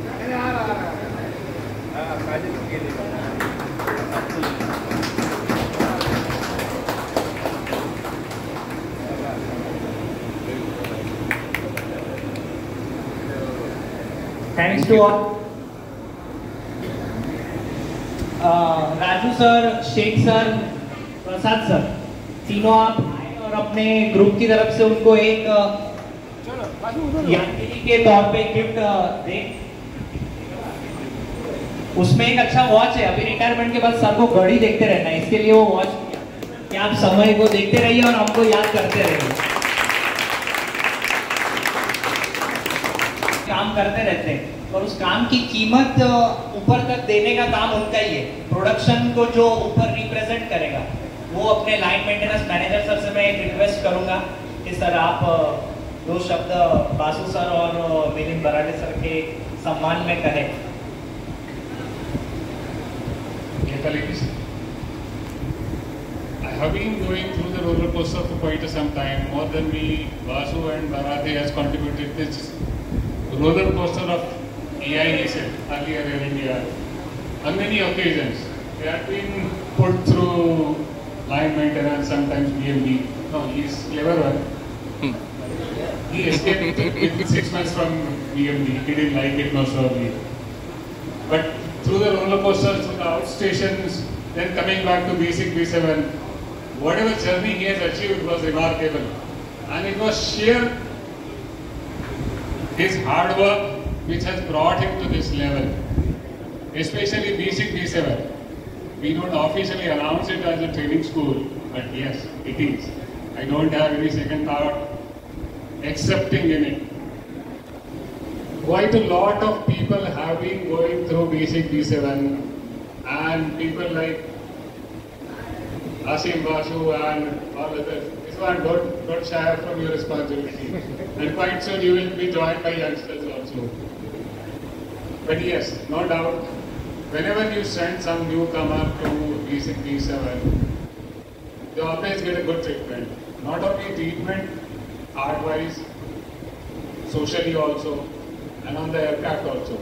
thanks to all Raju sir, Shaikh sir, Prasad sir, तीनों आप आए और अपने ग्रुप की तरफ से उनको एक यादगिरी के तौर पे गिफ्ट दे। उसमें एक अच्छा वॉच है, अभी रिटायरमेंट के बाद सर को घड़ी देखते रहना है, इसके लिए वो वॉच कि आप समय को देखते रहिए और हमको याद करते रहिए। काम करते रहते हैं और उस काम की कीमत ऊपर तक देने का काम उनका ही है। प्रोडक्शन को जो ऊपर रिप्रेजेंट करेगा वो अपने लाइन मेंटेनेंस मैनेजर सर से मैं एक रिक्वेस्ट करूंगा कि सर आप दो शब्द बासु सर और मिलिंद बराटे सर के सम्मान में कहें। I have been going through the roller coaster for quite some time. More than me, Basu and Barate has contributed this roller coaster of AIESL earlier in India. On many occasions, they have been put through line maintenance, sometimes BMD. No, he is clever one. He escaped within 6 months from BMD. He didn't like it most probably. But through the roller coasters, through the outstations, then coming back to basic B7, whatever journey he has achieved was remarkable. And it was sheer his hard work which has brought him to this level. Especially basic B7. We don't officially announce it as a training school, but yes, it is. I don't have any second thought accepting in it. Quite a lot of people have been going through basic B7 and people like Asim Basu and all others. This one, don't shy from your responsibility. And quite soon you will be joined by youngsters also. But yes, no doubt, whenever you send some newcomer to basic B7, they always get a good treatment. Not only treatment, art-wise, socially also, and on the aircraft also.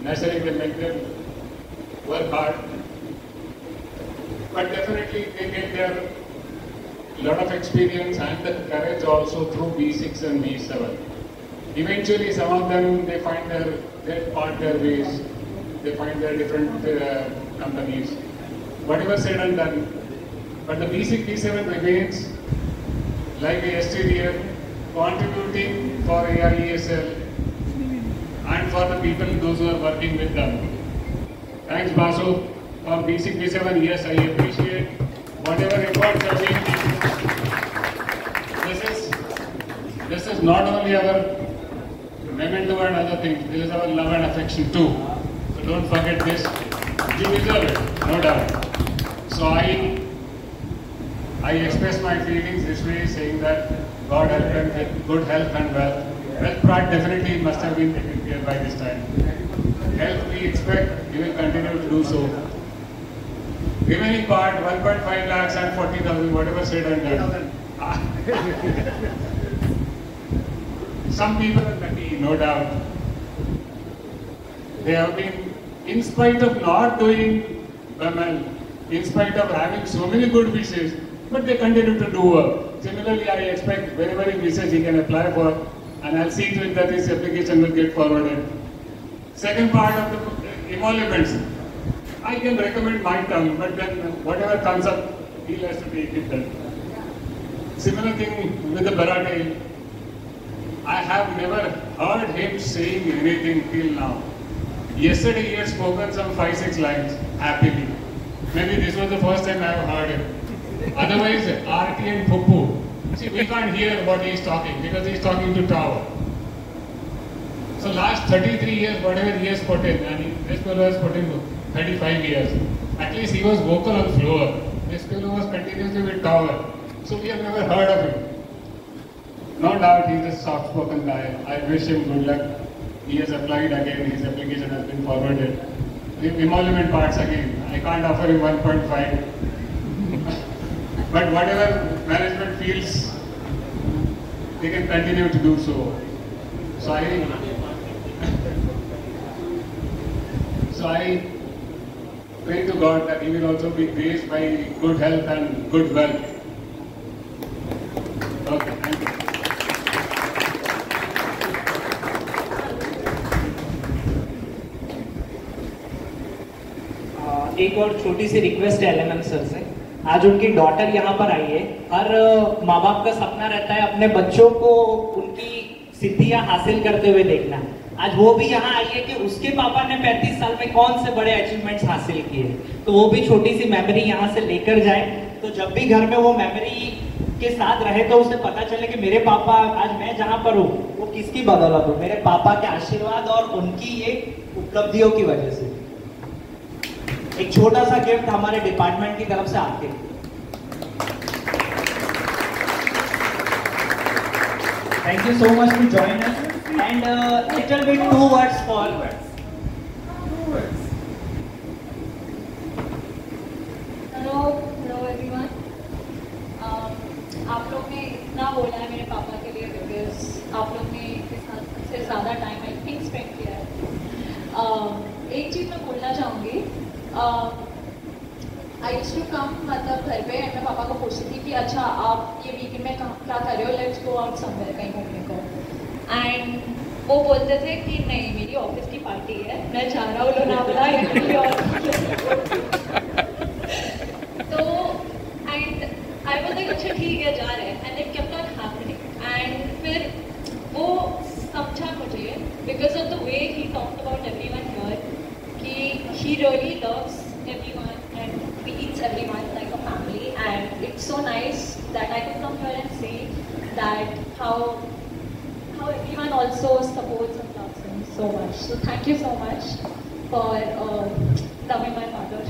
Naturally, they make them work hard. But definitely, they get their lot of experience and the courage also through B6 and B7. Eventually, some of them, they find they part their ways. They find their different companies. Whatever said and done. But the basic B7 remains like a STDF, contributing for AIESL and for the people, those who are working with them. Thanks, Basu. For basic B7, yes, I appreciate whatever efforts have been. This is not only our memento and other things, this is our love and affection too. So don't forget this. You deserve it, no doubt. So I express my feelings this way, saying that God help them with good health and wealth. Wealth part definitely must have been taken care by this time. Health we expect he will continue to do so. Remaining part 1.5 lakhs and 40,000, whatever said and done. Some people are lucky, no doubt. They have been, in spite of not doing well, in spite of having so many good wishes, but they continue to do work. Similarly, I expect wherever he wishes he can apply for, and I'll see to it that his application will get forwarded. Second part of the emoluments. I can recommend my tongue, but then whatever comes up, he has to take it done. Similar thing with the Barate. I have never heard him saying anything till now. Yesterday he had spoken some 5-6 lines happily. Maybe this was the first time I have heard him. Otherwise, RT and Puppu, see, we can't hear what he is talking because he is talking to tower. So last 33 years, whatever he has put in, and this fellow has put in 35 years. At least he was vocal on floor. This fellow was continuously with tower. So we have never heard of him. No doubt he is a soft-spoken guy. I wish him good luck. He has applied again. His application has been forwarded. The emolument parts again. I can't offer him 1.5. But whatever management feels, they can continue to do so. So I pray to God that he will also be graced by good health and good wealth. Okay, thank you. एक और छोटी सी request है LMM sir से। आज उनकी daughter यहाँ पर आई है। हर माँ बाप का सपना रहता है अपने बच्चों को उनकी सिद्धियां हासिल करते हुए देखना। आज वो भी यहाँ आई है कि उसके पापा ने 35 साल में कौन से बड़े अचीवमेंट्स हासिल किए, तो वो भी छोटी सी मेमोरी यहाँ से लेकर जाए। तो जब भी घर में वो मेमोरी के साथ रहे तो उसे पता चले कि मेरे पापा, आज मैं जहाँ पर हूँ वो किसकी बदौलत हूँ, मेरे पापा के आशीर्वाद और उनकी ये उपलब्धियों की वजह से। एक छोटा सा गिफ्ट हमारे डिपार्टमेंट की तरफ से आपके लिए। Thank you so much to join us and little bit 2 words for Hello everyone. आप लोग ने इतना बोला है मेरे पापा के लिए because आप लोग ने इससे ज़्यादा टाइम आई थिंक स्पेंड किया है। एक चीज़ मैं बोलना चाहूँगी। आई यूज्ड टू कम मतलब घर पे एंड मैं पापा को पूछती थी कि अच्छा आप ये वीकेंड में क्या कर रहे हो, लेट्स गो आउट समवेयर कहीं घूमने को। एंड वो बोलते थे कि नहीं मेरी ऑफिस की पार्टी है, मैं जा रहा हूँ लोनावला इटली और तो एंड आई वाज लाइक अच्छा ठीक है जा रहे हैं and it kept on happening. And फिर वो समझा मुझे because of the way he talked about everyone here कि he really loves everyone and treats everyone like a family, and it's so nice that I could come here and see that how everyone also supports and loves him so much. So thank you so much for loving my father.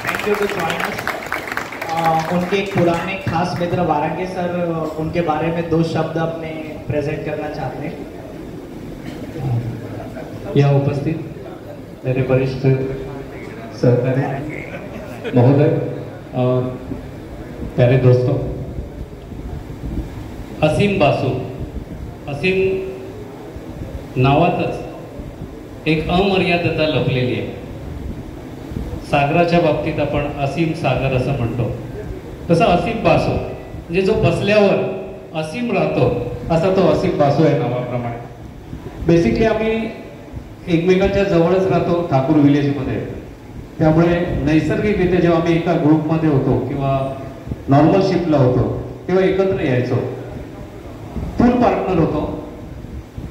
Thank you to join us. उनके एक पुराने खास मित्र वारंगे sir उनके बारे में 2 शब्द अपने present करना चाहते हैं। यहाँ उपस्थित मेरे वरिष्ठ सहकारी महोदय और प्यारे दोस्तों, असीम बासू, असीम नावातच एक अमर्यादता लपलेली आहे। सागराच्या बाबतीत आपण असीम सागर असं म्हणतो, तसं असीम बासू म्हणजे जो बसल्यावर असीम राहतो असा तो असीम बासू आहे नावाप्रमाणे। बेसिकली आम्ही एकमेकांच्या जवळच राहतो ठाकूर विलेजमध्ये, त्यामुळे नैसर्गिकरित्या जेव्हा आम्ही एका ग्रुपमध्ये होतो किंवा नॉर्मल शिफ्टला होतो तेव्हा एकत्र यायचो, फुल पार्टनर होतो।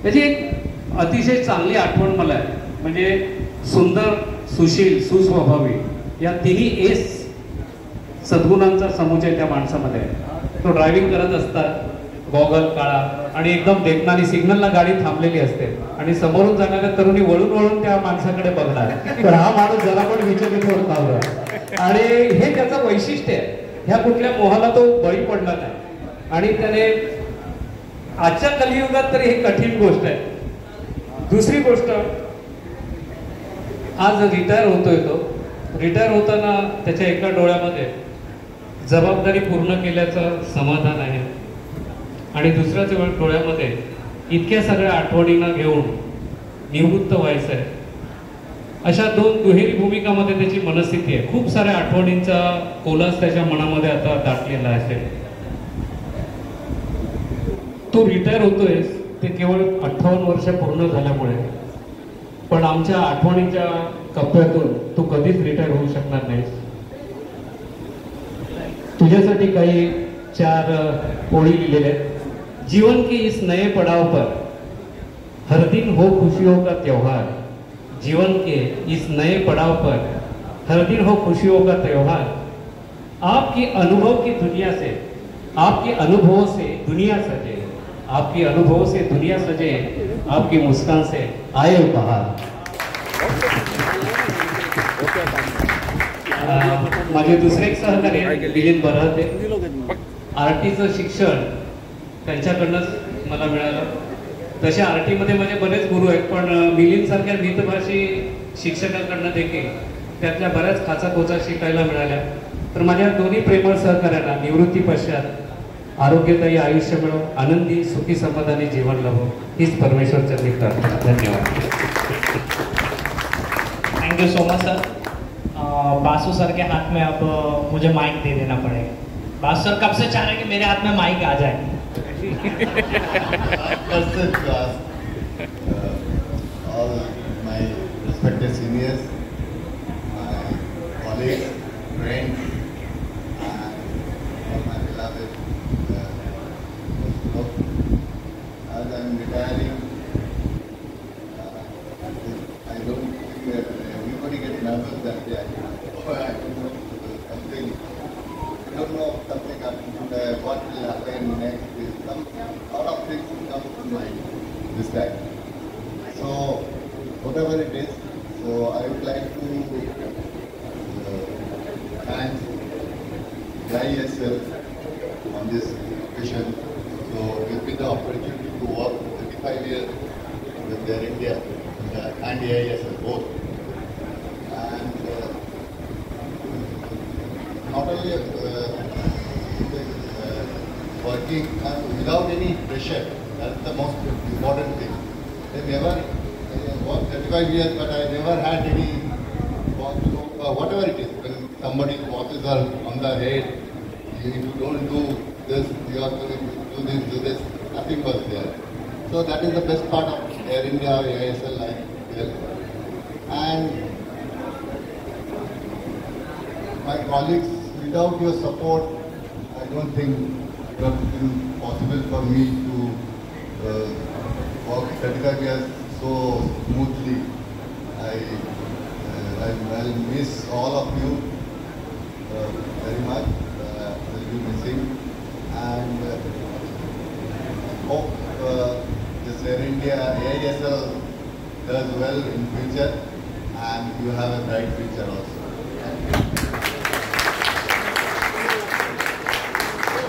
त्याची एक अतिशय चांगली आठवण मला आहे, म्हणजे सुंदर, सुशील, सुस्वभावी या तिन्ही एस सद्गुणांचा समुच्चय त्या माणसामध्ये आहे। तो ड्रायव्हिंग करत असतात, गॉगल काळा आणि एकदम देखणारी सिग्नलला गाडी थांबलेली असते आणि समोरून जाणाऱ्या तरुणी वळून वळून त्या माणसाकडे बघणार, तर हा माणूस जरा पण विचलित होत नव्हता आणि हे त्याचं वैशिष्ट्य आहे। ह्या कुठल्या मोहाला तो बळी पडला नाही आणि त्याने आजच्या कलियुगात तर ही कठीण गोष्ट आहे। दुसरी गोष्ट, आज रिटायर होतोय तो, रिटायर होताना त्याच्या एका डोळ्यामध्ये जबाबदारी पूर्ण केल्याचं समाधान आहे आणि दुसऱ्याच डोळ्यामध्ये इतक्या सगळ्या आठवणींना घेऊन निवृत्त व्हायचं आहे। अशा 2 दुहेरी भूमिकामध्ये त्याची मनस्थिती आहे। खूप साऱ्या आठवणींचा कोलास त्याच्या मनामध्ये आता दाटलेला असेल। तो रिटायर होतोय ते केवळ 58 वर्ष पूर्ण झाल्यामुळे, पण आमच्या आठवणीच्या कप्प्यातून तू कधीच रिटायर होऊ शकणार नाहीस। तुझ्यासाठी काही 4 ओळी लिहिलेल्या आहेत। जीवन के इस नए पड़ाव पर हर दिन हो खुशियों का त्योहार, जीवन के इस नए पड़ाव पर हर दिन हो खुशियों का त्योहार। आपके अनुभव की दुनिया से, आपके अनुभवों से दुनिया सजे, आपके अनुभवों से दुनिया सजे, आपकी मुस्कान से आए उपहार। माझे दुसरे एक सहकारी आहेत मिलिंद बराटे, आरटीचं शिक्षण त्यांच्याकडनंच मला मिळालं। तसे आरटीमध्ये माझे बरेच गुरु आहेत, पण मिलिंद सारख्या मितभाषी शिक्षकांकडनं देखील त्यातल्या बऱ्याच खाचाखोचा शिकायला मिळाल्या। तर माझ्या दोन्ही प्रेमळ सहकार्यांना निवृत्ती पश्चात आरोग्यदायी आयुष्य मिळो, आनंदी सुखी समाधानी जीवन लाभो, हीच परमेश्वर चरणी प्रार्थना। धन्यवाद। Thank you so much sir. Basu sir के हाथ में अब मुझे माइक दे देना पड़ेगा। बासु सर कब से चाह रहे हैं कि मेरे हाथ में माइक आ जाए। All my respected seniors, my colleagues, friends, and all my beloved as I'm retiring, I don't think that everybody gets nervous that day. I don't know something. I don't know something happened. What will happen next? A lot of things come to mind this time. So whatever it is, so I would like to thank ISL on this occasion. So give me the opportunity to work 35 years with Air India and AISL both. And not only working without any pressure, that's the most important thing. I never worked 35 years, but I never had any whatever it is. When somebody's bosses are on the head, if you don't do this, you are going to do this, nothing was there. So that is the best part of Air India, AISL, and my colleagues, without your support, I don't think it would have been possible for me to work 35 years so smoothly. I'll miss all of you very much. I'll be missing, and hope this Air India AISL does well in future, and you have a bright future also.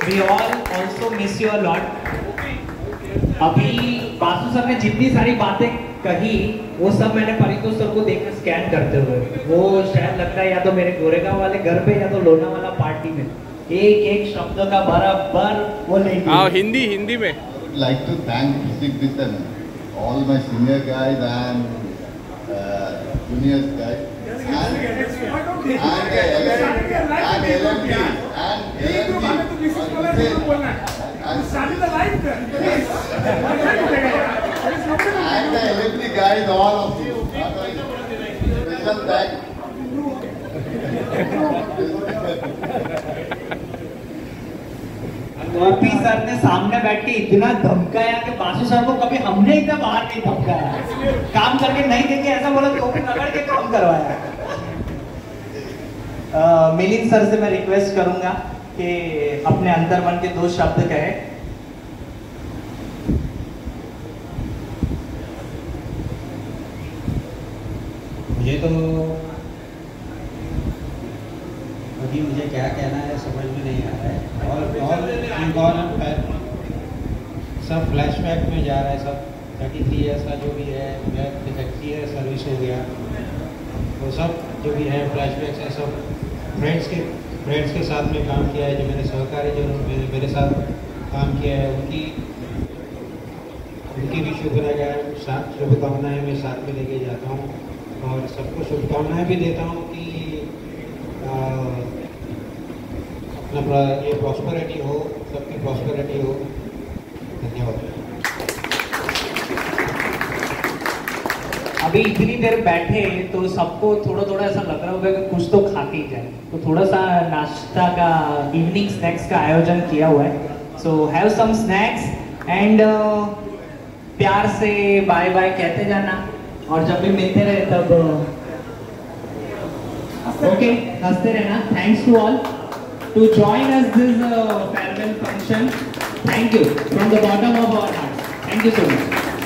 We all also miss you a lot. अभी Basu sir ने जितनी सारी बातें कही वो सब मैंने Paritosh sir को देखकर स्कैन करते हुए, वो शायद लगता है या तो मेरे गोरेगांव वाले घर पे या तो लोनावाला पार्टी में एक एक शब्द का बराबर वो नहीं। हाँ, हिंदी में। I would like to thank Hrithik Bittan, all my senior guys and junior guys, and the LMD guys, all of you. Special thanks. Gopi sir ने सामने बैठ के इतना धमकाया कि बासु सर को कभी हमने इतना बाहर नहीं धमकाया। काम करके नहीं देंगे ऐसा बोला तो पकड़ के काम करवाया। मिलिंद सर से मैं रिक्वेस्ट करूंगा कि अपने अंतर मन के 2 शब्द कहें। मुझे तो अभी मुझे क्या कहना है समझ में नहीं आ रहा है। और सब फ्लैशबैक में जा रहा है। सब 33 ईयर्स का जो भी है, 30 ईयर सर्विस हो गया, वो सब जो भी है फ्लैशबैक है। सब फ्रेंड्स के साथ में काम किया है, जो मेरे सहकारी जो मेरे साथ काम किया है उनकी भी शुभकामनाएं मैं साथ में लेके जाता हूँ, और सबको शुभकामनाएं भी देता हूँ कि अपना ये प्रॉस्पेरिटी हो, सबकी प्रॉस्पेरिटी हो। धन्यवाद। अभी इतनी देर बैठे तो सबको थोड़ा ऐसा लग रहा होगा कि कुछ तो खा के ही जाए, तो थोड़ा सा नाश्ता का, इवनिंग स्नैक्स का आयोजन किया हुआ है। So have some snacks and प्यार से बाय बाय कहते जाना और जब भी मिलते रहे तब ओके हंसते रहना। Thanks to all to join us this farewell function. Thank you from the bottom of our heart. Thank you so much.